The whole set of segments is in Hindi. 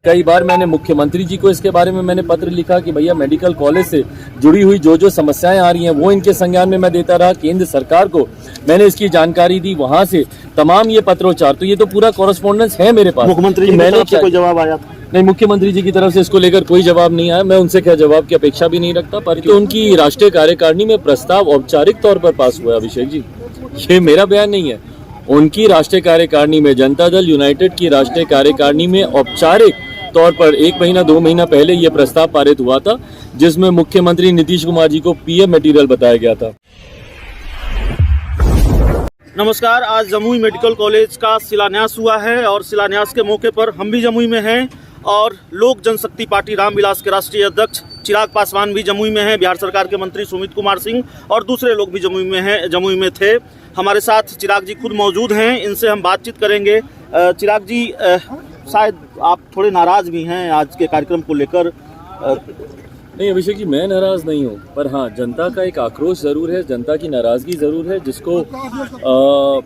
कई बार मैंने मुख्यमंत्री जी को इसके बारे में मैंने पत्र लिखा कि भैया मेडिकल कॉलेज से जुड़ी हुई जो समस्याएं आ रही हैं वो इनके संज्ञान में मैं देता रहा। केंद्र सरकार को मैंने इसकी जानकारी दी, वहां से तमाम ये पत्रोच्चार, तो ये तो पूरा कॉरेस्पॉन्डेंस है मेरे पास। मुख्यमंत्री जी की तरफ से कोई जवाब आया था? नहीं, मुख्यमंत्री जी की तरफ से इसको लेकर कोई जवाब नहीं आया। मैं उनसे क्या जवाब की अपेक्षा भी नहीं रखता, पर तो उनकी राष्ट्रीय कार्यकारिणी में प्रस्ताव औपचारिक तौर पर पास हुआ। अभिषेक जी, ये मेरा बयान नहीं है, उनकी राष्ट्रीय कार्यकारिणी में, जनता दल यूनाइटेड की राष्ट्रीय कार्यकारिणी में औपचारिक तौर पर 1 महीना 2 महीना पहले ये प्रस्ताव पारित हुआ था, जिसमें मुख्यमंत्री नीतीश कुमार जी को पीएम मटेरियल बताया गया था। नमस्कार, आज जमुई मेडिकल कॉलेज का शिलान्यास हुआ है और शिलान्यास के मौके पर हम भी जमुई में हैं और लोक जनशक्ति पार्टी रामविलास के राष्ट्रीय अध्यक्ष चिराग पासवान भी जमुई में हैं, बिहार सरकार के मंत्री सुमित कुमार सिंह और दूसरे लोग भी जमुई में थे। हमारे साथ चिराग जी खुद मौजूद हैं, इनसे हम बातचीत करेंगे। चिराग जी, शायद आप थोड़े नाराज भी हैं आज के कार्यक्रम को लेकर। नहीं अभिषेक जी, मैं नाराज नहीं हूँ, पर हाँ, जनता का एक आक्रोश जरूर है, जनता की नाराजगी जरूर है, जिसको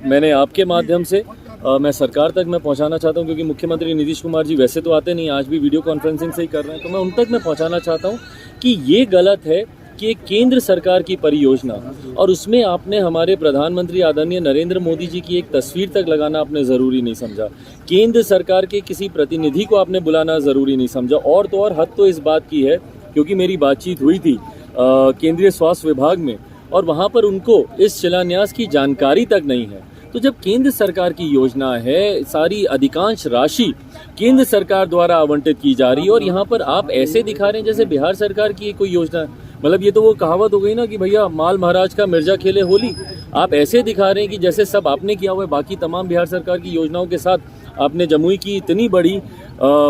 मैंने आपके माध्यम से मैं सरकार तक मैं पहुंचाना चाहता हूं, क्योंकि मुख्यमंत्री नीतीश कुमार जी वैसे तो आते नहीं, आज भी वीडियो कॉन्फ्रेंसिंग से ही कर रहे हैं, तो मैं उन तक मैं पहुंचाना चाहता हूं कि ये गलत है कि एक केंद्र सरकार की परियोजना और उसमें आपने हमारे प्रधानमंत्री आदरणीय नरेंद्र मोदी जी की एक तस्वीर तक लगाना आपने ज़रूरी नहीं समझा, केंद्र सरकार के किसी प्रतिनिधि को आपने बुलाना ज़रूरी नहीं समझा। और तो और हद तो इस बात की है, क्योंकि मेरी बातचीत हुई थी केंद्रीय स्वास्थ्य विभाग में और वहाँ पर उनको इस शिलान्यास की जानकारी तक नहीं है। तो जब केंद्र सरकार की योजना है, सारी अधिकांश राशि केंद्र सरकार द्वारा आवंटित की जा रही है और यहाँ पर आप ऐसे दिखा रहे हैं जैसे बिहार सरकार की कोई योजना है। मतलब ये तो वो कहावत हो गई ना कि भैया माल महाराज का मिर्जा खेले होली। आप ऐसे दिखा रहे हैं कि जैसे सब आपने किया हुआ है, बाकी तमाम बिहार सरकार की योजनाओं के साथ आपने जमुई की इतनी बड़ी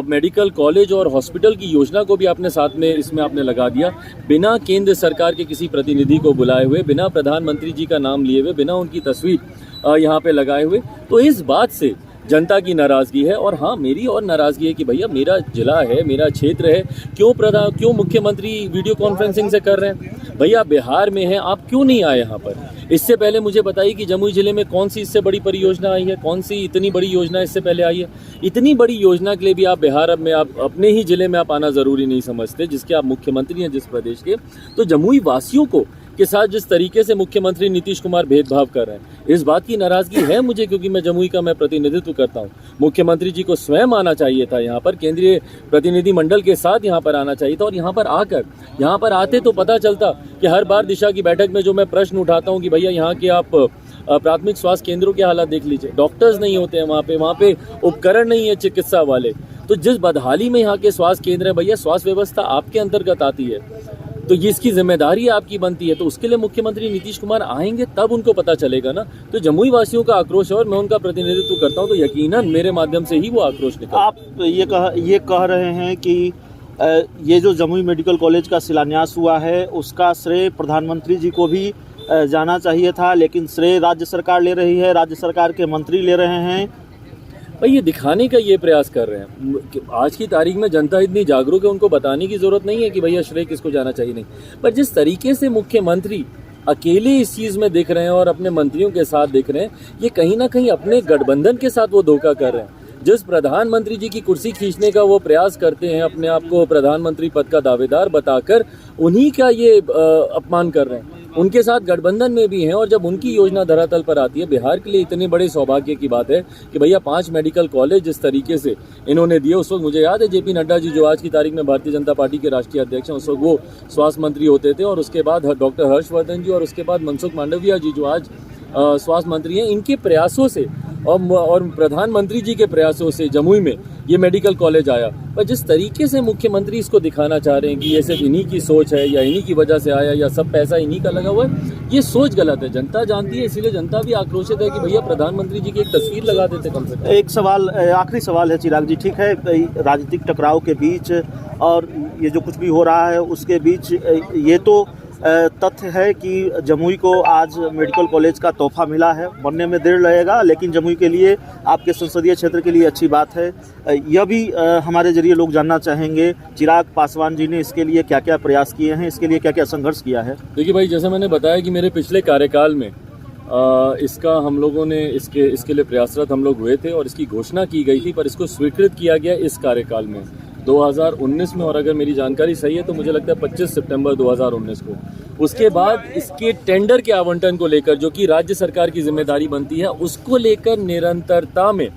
मेडिकल कॉलेज और हॉस्पिटल की योजना को भी आपने साथ में इसमें आपने लगा दिया, बिना केंद्र सरकार के किसी प्रतिनिधि को बुलाए हुए, बिना प्रधानमंत्री जी का नाम लिए हुए, बिना उनकी तस्वीर यहाँ पे लगाए हुए। तो इस बात से जनता की नाराज़गी है और हाँ, मेरी और नाराज़गी है कि भैया मेरा जिला है, मेरा क्षेत्र है, क्यों मुख्यमंत्री वीडियो कॉन्फ्रेंसिंग से कर रहे हैं? भैया बिहार में है, आप क्यों नहीं आए यहाँ पर? इससे पहले मुझे बताइए कि जमुई जिले में कौन सी इससे बड़ी परियोजना आई है, कौन सी इतनी बड़ी योजना इससे पहले आई है? इतनी बड़ी योजना के लिए भी आप बिहार में, आप अपने ही जिले में आप आना ज़रूरी नहीं समझते, जिसके आप मुख्यमंत्री हैं जिस प्रदेश के। तो जमुई वासियों को के साथ जिस तरीके से मुख्यमंत्री नीतीश कुमार भेदभाव कर रहे हैं, इस बात की नाराजगी है मुझे, क्योंकि मैं जमुई का मैं प्रतिनिधित्व करता हूं। मुख्यमंत्री जी को स्वयं आना चाहिए था यहाँ पर, केंद्रीय प्रतिनिधि मंडल के साथ यहाँ पर आना चाहिए था और यहाँ पर आते तो पता चलता कि हर बार दिशा की बैठक में जो मैं प्रश्न उठाता हूँ कि भैया यहाँ के आप प्राथमिक स्वास्थ्य केंद्रों के हालात देख लीजिए, डॉक्टर्स नहीं होते हैं वहाँ पे उपकरण नहीं है चिकित्सा वाले। तो जिस बदहाली में यहाँ के स्वास्थ्य केंद्र है भैया, स्वास्थ्य व्यवस्था आपके अंतर्गत आती है, तो ये इसकी जिम्मेदारी आपकी बनती है। तो उसके लिए मुख्यमंत्री नीतीश कुमार आएंगे तब उनको पता चलेगा ना। तो जमुई वासियों का आक्रोश है और मैं उनका प्रतिनिधित्व करता हूं, तो यकीनन मेरे माध्यम से ही वो आक्रोश निकले। आप ये कह रहे हैं कि ये जो जमुई मेडिकल कॉलेज का शिलान्यास हुआ है उसका श्रेय प्रधानमंत्री जी को भी जाना चाहिए था, लेकिन श्रेय राज्य सरकार ले रही है, राज्य सरकार के मंत्री ले रहे हैं। भाई ये दिखाने का ये प्रयास कर रहे हैं कि आज की तारीख में जनता इतनी जागरूक है, उनको बताने की जरूरत नहीं है कि भैया श्रेय किसको जाना चाहिए, नहीं। पर जिस तरीके से मुख्यमंत्री अकेले इस चीज़ में दिख रहे हैं और अपने मंत्रियों के साथ दिख रहे हैं, ये कहीं ना कहीं अपने गठबंधन के साथ वो धोखा कर रहे हैं। जिस प्रधानमंत्री जी की कुर्सी खींचने का वो प्रयास करते हैं, अपने आप को प्रधानमंत्री पद का दावेदार बताकर, उन्हीं का ये अपमान कर रहे हैं। उनके साथ गठबंधन में भी हैं और जब उनकी योजना धरातल पर आती है, बिहार के लिए इतने बड़े सौभाग्य की बात है कि भैया 5 मेडिकल कॉलेज जिस तरीके से इन्होंने दिए, उस वक्त मुझे याद है जेपी नड्डा जी जो आज की तारीख में भारतीय जनता पार्टी के राष्ट्रीय अध्यक्ष हैं, उस वक्त वो स्वास्थ्य मंत्री होते थे और उसके बाद डॉक्टर हर्षवर्धन जी और उसके बाद मनसुख मांडविया जी जो आज स्वास्थ्य मंत्री हैं, इनके प्रयासों से और प्रधानमंत्री जी के प्रयासों से जमुई में ये मेडिकल कॉलेज आया। पर जिस तरीके से मुख्यमंत्री इसको दिखाना चाह रहे हैं कि ये सिर्फ इन्हीं की सोच है या इन्हीं की वजह से आया या सब पैसा इन्हीं का लगा हुआ है, ये सोच गलत है। जनता जानती है, इसीलिए जनता भी आक्रोशित है कि भैया प्रधानमंत्री जी की एक तस्वीर लगा देते कम से कम। एक सवाल, आखिरी सवाल है चिराग जी, ठीक है, राजनीतिक टकराव के बीच और ये जो कुछ भी हो रहा है उसके बीच ये तो तथ्य है कि जमुई को आज मेडिकल कॉलेज का तोहफा मिला है, बनने में देर लगेगा, लेकिन जमुई के लिए, आपके संसदीय क्षेत्र के लिए अच्छी बात है। यह भी हमारे जरिए लोग जानना चाहेंगे, चिराग पासवान जी ने इसके लिए क्या क्या प्रयास किए हैं, इसके लिए क्या क्या संघर्ष किया है? देखिए भाई, जैसे मैंने बताया कि मेरे पिछले कार्यकाल में इसका हम लोगों ने इसके लिए प्रयासरत हम लोग हुए थे और इसकी घोषणा की गई थी, पर इसको स्वीकृत किया गया इस कार्यकाल में 2019 में, और अगर मेरी जानकारी सही है तो मुझे लगता है 25 सितंबर 2019 को। उसके बाद इसके टेंडर के आवंटन को लेकर, जो कि राज्य सरकार की जिम्मेदारी बनती है, उसको लेकर निरंतरता में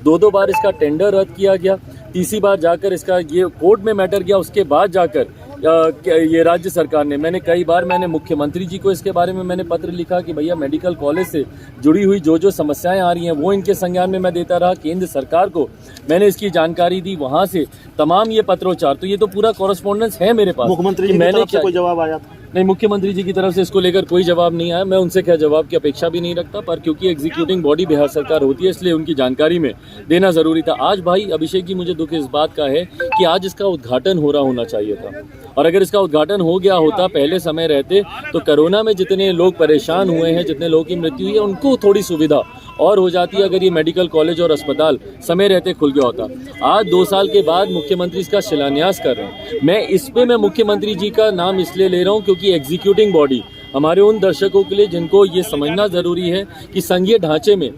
2 बार इसका टेंडर रद्द किया गया। तीसरी बार जाकर इसका ये कोर्ट में मैटर गया। उसके बाद जाकर ये राज्य सरकार ने, कई बार मैंने मुख्यमंत्री जी को इसके बारे में मैंने पत्र लिखा कि भैया मेडिकल कॉलेज से जुड़ी हुई जो समस्याएं आ रही हैं वो इनके संज्ञान में मैं देता रहा। केंद्र सरकार को मैंने इसकी जानकारी दी, वहां से तमाम ये पत्रोच्चार, तो ये तो पूरा कॉरेस्पॉन्डेंस है मेरे पास। मुख्यमंत्री जी की तरफ से कोई जवाब आया था? नहीं, मुख्यमंत्री जी की तरफ से इसको लेकर कोई जवाब नहीं आया। मैं उनसे क्या जवाब की अपेक्षा भी नहीं रखता, पर क्योंकि एग्जीक्यूटिंग बॉडी बिहार सरकार होती है, इसलिए उनकी जानकारी में देना जरूरी था। आज भाई अभिषेक जी, मुझे दुख इस बात का है कि आज इसका उद्घाटन होना चाहिए था, और अगर इसका उद्घाटन हो गया होता पहले समय रहते तो कोरोना में जितने लोग परेशान हुए हैं, जितने लोगों की मृत्यु हुई है, उनको थोड़ी सुविधा और हो जाती है अगर ये मेडिकल कॉलेज और अस्पताल समय रहते खुल गया होता। आज 2 साल के बाद मुख्यमंत्री इसका शिलान्यास कर रहे हैं। मैं मुख्यमंत्री जी का नाम इसलिए ले रहा हूँ क्योंकि एग्जीक्यूटिंग बॉडी हमारे उन दर्शकों के लिए जिनको ये समझना जरूरी है कि संघीय ढांचे में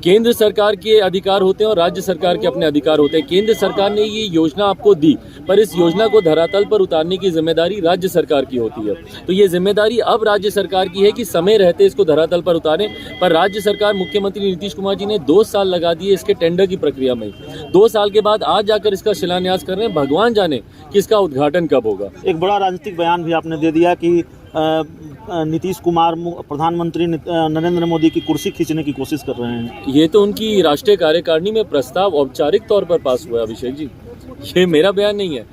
केंद्र सरकार के अधिकार होते हैं और राज्य सरकार के अपने अधिकार होते हैं। केंद्र सरकार ने ये योजना आपको दी, पर इस योजना को धरातल पर उतारने की जिम्मेदारी राज्य सरकार की होती है। तो ये जिम्मेदारी अब राज्य सरकार की है कि समय रहते इसको धरातल पर उतारें, पर राज्य सरकार, मुख्यमंत्री नीतीश कुमार जी ने 2 साल लगा दिए इसके टेंडर की प्रक्रिया में। 2 साल के बाद आज जाकर इसका शिलान्यास कर रहे हैं। भगवान जाने कि इसका उद्घाटन कब होगा। एक बड़ा राजनीतिक बयान भी आपने दे दिया कि नीतीश कुमार प्रधानमंत्री नरेंद्र मोदी की कुर्सी खींचने की कोशिश कर रहे हैं। ये तो उनकी राष्ट्रीय कार्यकारिणी में प्रस्ताव औपचारिक तौर पर पास हुआ है अभिषेक जी, ये मेरा बयान नहीं है।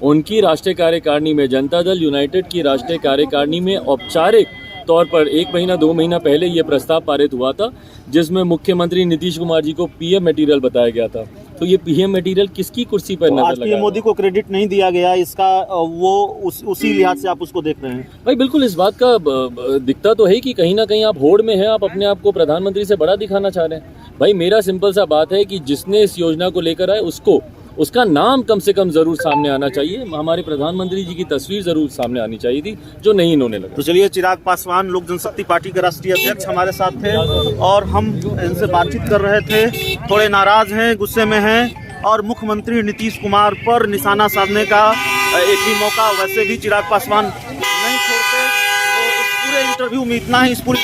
उनकी राष्ट्रीय कार्यकारिणी में, जनता दल यूनाइटेड की राष्ट्रीय कार्यकारिणी में औपचारिक तौर पर 1 महीना 2 महीना पहले ये प्रस्ताव पारित हुआ था, जिसमें मुख्यमंत्री नीतीश कुमार जी को पीएम मटेरियल बताया गया था। तो ये पीएम मटेरियल किसकी कुर्सी पर नजर लगा? मोदी को क्रेडिट नहीं दिया गया इसका, वो उसी लिहाज से आप उसको देख रहे हैं? भाई बिल्कुल, इस बात का दिखता तो है कि कहीं ना कहीं आप होड़ में हैं, आप अपने आप को प्रधानमंत्री से बड़ा दिखाना चाह रहे हैं। भाई मेरा सिंपल सा बात है कि जिसने इस योजना को लेकर आए उसका नाम कम से कम जरूर सामने आना चाहिए। हमारे प्रधानमंत्री जी की तस्वीर जरूर सामने आनी चाहिए थी, जो नहीं इन्होंने लगा। तो चलिए, चिराग पासवान लोक जनशक्ति पार्टी के राष्ट्रीय अध्यक्ष हमारे साथ थे और हम इनसे बातचीत कर रहे थे। थोड़े नाराज हैं, गुस्से में हैं और मुख्यमंत्री नीतीश कुमार पर निशाना साधने का एक भी मौका वैसे भी चिराग पासवान नहीं छोड़ते। तो इस पूरे इंटरव्यू में इतना ही। इस पूरी